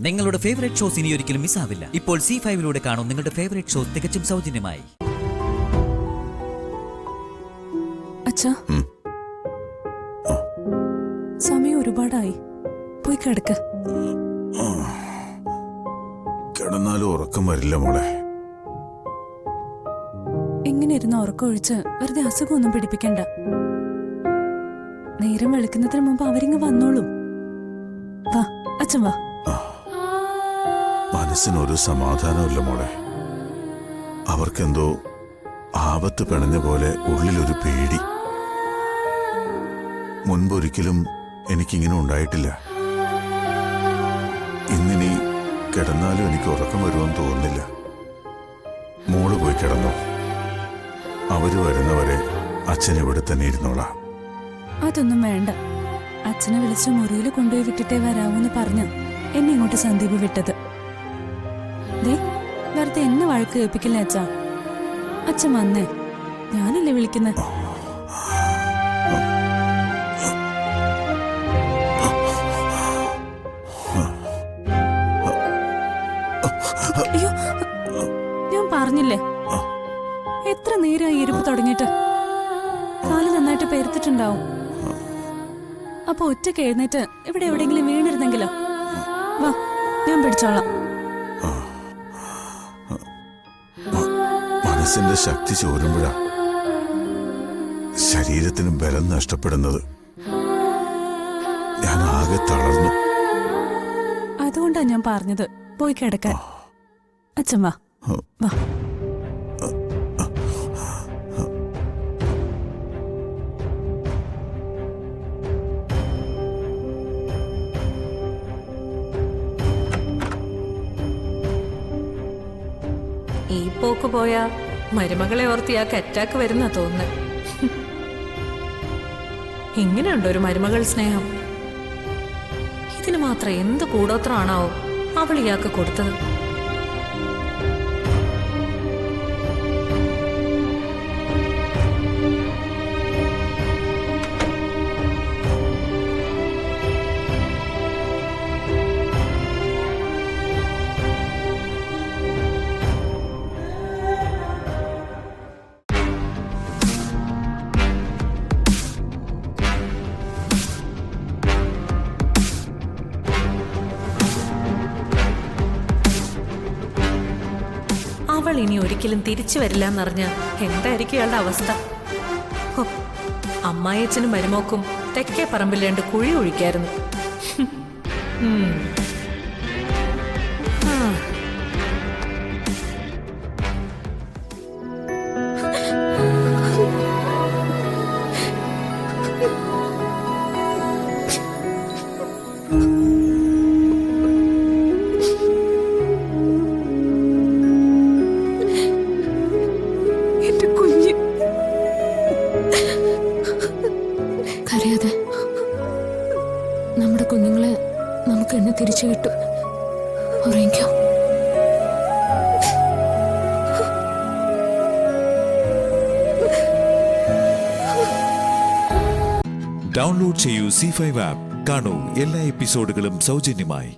നിങ്ങളുടെ favourite shows ഇനി ഒരിക്കലും മിസ്സാവില്ല. ഇപ്പോൾ C5-ലൂടെ കാണും നിങ്ങളുടെ ഫേവറേറ്റ് ഷോസ് തികച്ചും സൗജന്യമായി. അച്ഛാ, സമയം ഒരുപാടായി, പോയി കിടക്ക. കിടന്നാലും ഉറക്കം വരില്ല മോളെ. ഇങ്ങനെ ഇരുന്ന് ഉറക്കമൊഴിച്ച് വെറുതെ അസുഖമൊന്നും പിടിപ്പിക്കണ്ട. നേരം വെളുക്കുന്നതിന് മുമ്പ് അവരിങ്ങ് വന്നോളും. വാ അച്ഛൻ വാ. മനസ്സിനൊരു സമാധാനമില്ല മോളെ. അവർക്കെന്തോ ആപത്ത് പിണഞ്ഞ പോലെ ഉള്ളിലൊരു പേടി. മുൻപൊരിക്കലും എനിക്കിങ്ങനെ ഉണ്ടായിട്ടില്ല. ഇന്നിനി കിടന്നാലും എനിക്ക് ഉറക്കം വരുമെന്ന് തോന്നുന്നില്ല. മോള് പോയി കിടന്നോ. അവര് വരുന്നവരെ അച്ഛൻ ഇവിടെ തന്നെ ഇരുന്നോളാം. അതൊന്നും വേണ്ട. അച്ഛനെ വിളിച്ച് മുറിയിൽ കൊണ്ടുപോയി വിട്ടിട്ടേ വരാവൂന്ന് പറഞ്ഞ എന്നെ ഇങ്ങോട്ട് സന്ദീപ് വിട്ടത്. വെറുതെ എന്നെ വഴക്ക് കേൾപ്പിക്കില്ല അച്ഛാ. അച്ഛൻ വന്നേ, ഞാനല്ലേ വിളിക്കുന്നേ. അയ്യോ, ഞാൻ പറഞ്ഞില്ലേ എത്ര നേരമായി ഇരിപ്പ് തുടങ്ങിയിട്ട്. കാല് നന്നായിട്ട് പെരുത്തിട്ടുണ്ടാവും. അപ്പൊ ഒറ്റക്ക് എഴുന്നേറ്റ് ഇവിടെ എവിടെയെങ്കിലും വീണിരുന്നെങ്കിലോ. വാ, ഞാൻ പിടിച്ചോളാം. മനസ്സിന്റെ ശക്തി ചോരുമ്പോഴാ ശരീരത്തിന് ബലം നഷ്ടപ്പെടുന്നത്. ഞാൻ ആകെ തളർന്നു. അതുകൊണ്ടാ ഞാൻ പറഞ്ഞത് പോയി കിടക്കാൻ. അച്ഛൻ വാ വാ. ഈ പോക്ക് പോയാ മരുമകളെ ഓർത്ത് ഇയാൾക്ക് അറ്റാക്ക് വരുന്ന തോന്നുന്നത്. ഇങ്ങനെയുണ്ടോ ഒരു മരുമകൾ സ്നേഹം? ഇതിന് മാത്രം എന്ത് കൂടോത്രമാണാവോ അവൾ ഇയാൾക്ക് കൊടുത്തത്? അവൾ ഇനി ഒരിക്കലും തിരിച്ചു വരില്ല എന്നറിഞ്ഞ എന്തായിരിക്കും ഇയാളുടെ അവസ്ഥ? അമ്മായിയച്ഛനും മരുമോക്കും തെക്കേ പറമ്പിൽ 2 കുഴി ഒഴിക്കായിരുന്നു. കരയാതെ, നമ്മുടെ കുഞ്ഞുങ്ങളെ നമുക്ക് എന്നെ തിരിച്ചു കിട്ടും. ഉറങ്ങിക്കോ. ഡൗൺലോഡ് ചെയ്യൂ C5 ആപ്പ്. കാണൂ എല്ലാ എപ്പിസോഡുകളും സൗജന്യമായി.